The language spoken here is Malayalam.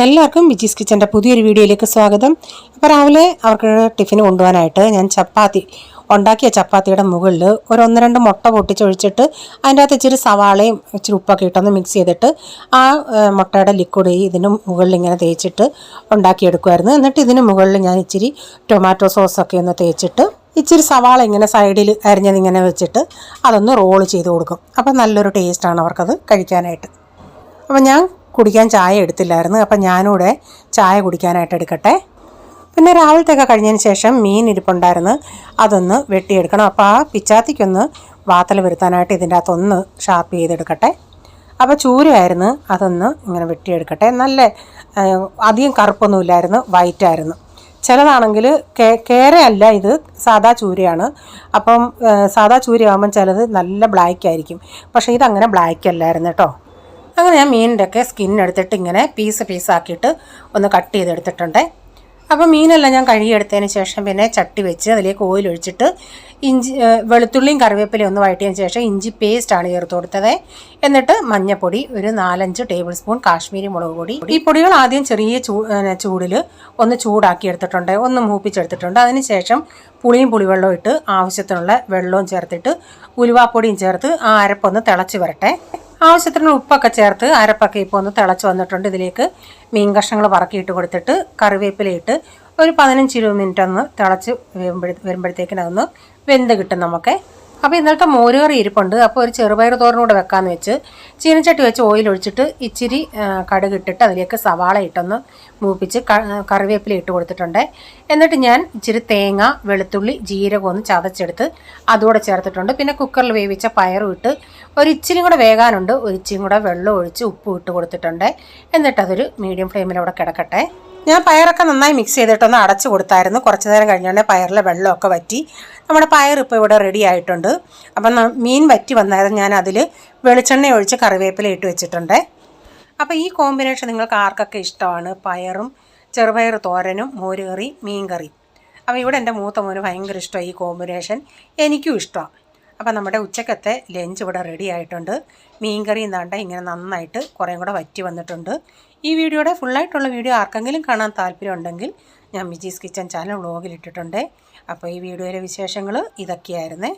എല്ലാവർക്കും വിജീസ് കിച്ചൻ്റെ പുതിയൊരു വീഡിയോയിലേക്ക് സ്വാഗതം. അപ്പോൾ രാവിലെ അവർക്ക് ടിഫിന് കൊണ്ടുപോകാനായിട്ട് ഞാൻ ഉണ്ടാക്കിയ ചപ്പാത്തിയുടെ മുകളിൽ ഒരു 1-2 മുട്ട പൊട്ടിച്ചൊഴിച്ചിട്ട് അതിൻ്റെ അകത്ത് ഇച്ചിരി സവാളയും ഇച്ചിരി ഉപ്പൊക്കെ ഇട്ടൊന്ന് മിക്സ് ചെയ്തിട്ട് ആ മുട്ടയുടെ ലിക്വിഡ് ഇതിന് മുകളിൽ ഇങ്ങനെ തേച്ചിട്ട് ഉണ്ടാക്കിയെടുക്കുമായിരുന്നു. എന്നിട്ട് ഇതിന് മുകളിൽ ഞാൻ ഇച്ചിരി ടൊമാറ്റോ സോസൊക്കെ ഒന്ന് തേച്ചിട്ട് ഇച്ചിരി സവാള ഇങ്ങനെ സൈഡിൽ അരിഞ്ഞതിങ്ങനെ വെച്ചിട്ട് അതൊന്ന് റോൾ ചെയ്ത് കൊടുക്കും. അപ്പം നല്ലൊരു ടേസ്റ്റാണ് അവർക്കത് കഴിക്കാനായിട്ട്. അപ്പം ഞാൻ കുടിക്കാൻ ചായ എടുത്തില്ലായിരുന്നു. അപ്പം ഞാനിവിടെ ചായ കുടിക്കാനായിട്ട് എടുക്കട്ടെ. പിന്നെ രാവിലത്തെയൊക്കെ കഴിഞ്ഞതിന് ശേഷം മീൻ ഇരിപ്പുണ്ടായിരുന്നു, അതൊന്ന് വെട്ടിയെടുക്കണം. അപ്പോൾ ആ പിച്ചാത്തിക്കൊന്ന് വാത്തൽ വരുത്താനായിട്ട് ഇതിൻ്റെ അകത്തൊന്ന് ഷാർപ്പ് ചെയ്തെടുക്കട്ടെ. അപ്പോൾ ചൂരയായിരുന്നു, അതൊന്ന് ഇങ്ങനെ വെട്ടിയെടുക്കട്ടെ. നല്ല അധികം കറുപ്പൊന്നുമില്ലായിരുന്നു, വൈറ്റായിരുന്നു. ചിലതാണെങ്കിൽ കേരയല്ല, ഇത് സാദാ ചൂരയാണ്. അപ്പം സാദാ ചൂരയാകുമ്പം ചിലത് നല്ല ബ്ലാക്ക് ആയിരിക്കും, പക്ഷേ ഇതങ്ങനെ ബ്ലാക്ക് അല്ലായിരുന്നു കേട്ടോ. അങ്ങനെ ഞാൻ മീനിൻ്റെ ഒക്കെ സ്കിന്നെടുത്തിട്ട് ഇങ്ങനെ പീസാക്കിയിട്ട് ഒന്ന് കട്ട് ചെയ്തെടുത്തിട്ടുണ്ട്. അപ്പോൾ മീനെല്ലാം ഞാൻ കഴുകിയെടുത്തതിന് ശേഷം പിന്നെ ചട്ടി വെച്ച് അതിലേക്ക് ഓയിൽ ഒഴിച്ചിട്ട് വെളുത്തുള്ളിയും കറിവേപ്പിലയും ഒന്ന് വഴറ്റിയതിന് ശേഷം ഇഞ്ചി പേസ്റ്റാണ് ചേർത്ത് കൊടുത്തത്. എന്നിട്ട് മഞ്ഞൾപ്പൊടി ഒരു 4-5 ടേബിൾ സ്പൂൺ കാശ്മീരി മുളക് പൊടി. ഈ പൊടികൾ ആദ്യം ചെറിയ ചൂടിൽ ഒന്ന് ചൂടാക്കി എടുത്തിട്ടുണ്ട്, ഒന്ന് മൂപ്പിച്ചെടുത്തിട്ടുണ്ട്. അതിനുശേഷം പുളിവെള്ളവും ഇട്ട് ആവശ്യത്തിനുള്ള വെള്ളവും ചേർത്തിട്ട് ഉലുവാപ്പൊടിയും ചേർത്ത് ആ അരപ്പൊന്ന് തിളച്ച് വരട്ടെ. ആവശ്യത്തിന് ഉപ്പൊക്കെ ചേർത്ത് അരപ്പൊക്കെ ഇപ്പോൾ ഒന്ന് തിളച്ച് വന്നിട്ടുണ്ട്. ഇതിലേക്ക് മീൻ കഷ്ണങ്ങൾ പറക്കിയിട്ട് കൊടുത്തിട്ട് കറിവേപ്പിലയിട്ട് ഒരു 15-20 മിനിറ്റ് ഒന്ന് തിളച്ച് വരുമ്പോഴത്തേക്കിനതൊന്ന് വെന്ത് കിട്ടും നമുക്ക്. അപ്പോൾ ഇന്നലത്തെ മോരുകറി ഇരിപ്പുണ്ട്. അപ്പോൾ ഒരു ചെറുപയർ തോരനൂടെ വെക്കാമെന്ന് വെച്ച് ചീനച്ചട്ടി വെച്ച് ഓയിൽ ഒഴിച്ചിട്ട് ഇച്ചിരി കടുക് ഇട്ടിട്ട് അതിലേക്ക് സവാള ഇട്ടൊന്ന് മൂപ്പിച്ച് കറിവേപ്പില ഇട്ട് കൊടുത്തിട്ടുണ്ട്. എന്നിട്ട് ഞാൻ ഇച്ചിരി തേങ്ങ, വെളുത്തുള്ളി, ജീരകം ഒന്ന് ചതച്ചെടുത്ത് അതുകൂടെ ചേർത്തിട്ടുണ്ട്. പിന്നെ കുക്കറിൽ വേവിച്ച പയറും ഇട്ട് ഒരു ഇച്ചിരി കൂടെ വേകാനുണ്ട്, ഒരു ഇച്ചിരി കൂടെ വെള്ളം ഒഴിച്ച് ഉപ്പ് ഇട്ട് കൊടുത്തിട്ടുണ്ട്. എന്നിട്ടതൊരു മീഡിയം ഫ്ലെയിമിലൂടെ കിടക്കട്ടെ. ഞാൻ പയറൊക്കെ നന്നായി മിക്സ് ചെയ്തിട്ടൊന്ന് അടച്ചു കൊടുത്തായിരുന്നു. കുറച്ച് നേരം കഴിഞ്ഞാൽ പയറിലെ വെള്ളമൊക്കെ വറ്റി നമ്മുടെ പയർ ഇപ്പോൾ ഇവിടെ റെഡി ആയിട്ടുണ്ട്. അപ്പം മീൻ വറ്റി വന്നായിരുന്നു, ഞാൻ അതിൽ വെളിച്ചെണ്ണ ഒഴിച്ച് കറിവേപ്പില ഇട്ട് വെച്ചിട്ടുണ്ട്. അപ്പോൾ ഈ കോമ്പിനേഷൻ നിങ്ങൾക്ക് ആർക്കൊക്കെ ഇഷ്ടമാണ്, പയറും ചെറുപയർ തോരനും മോരുകറി മീൻ കറി. അപ്പോൾ ഇവിടെ എൻ്റെ മൂത്ത മോന് ഭയങ്കര ഇഷ്ടമാണ് ഈ കോമ്പിനേഷൻ, എനിക്കും ഇഷ്ടമാണ്. അപ്പോൾ നമ്മുടെ ഉച്ചക്കത്തെ ലഞ്ച് ഇവിടെ റെഡി ആയിട്ടുണ്ട്. മീൻ കറി എന്താണ്ട് ഇങ്ങനെ നന്നായിട്ട് കുറേ കൂടെ വറ്റി വന്നിട്ടുണ്ട്. ഈ വീഡിയോയുടെ ഫുള്ളായിട്ടുള്ള വീഡിയോ ആർക്കെങ്കിലും കാണാൻ താല്പര്യം ഉണ്ടെങ്കിൽ ഞാൻ വിജീസ് കിച്ചൻ ചാനൽ വ്ളോഗിൽ ഇട്ടിട്ടുണ്ട്. അപ്പോൾ ഈ വീഡിയോയിലെ വിശേഷങ്ങൾ ഇതൊക്കെയായിരുന്നേ.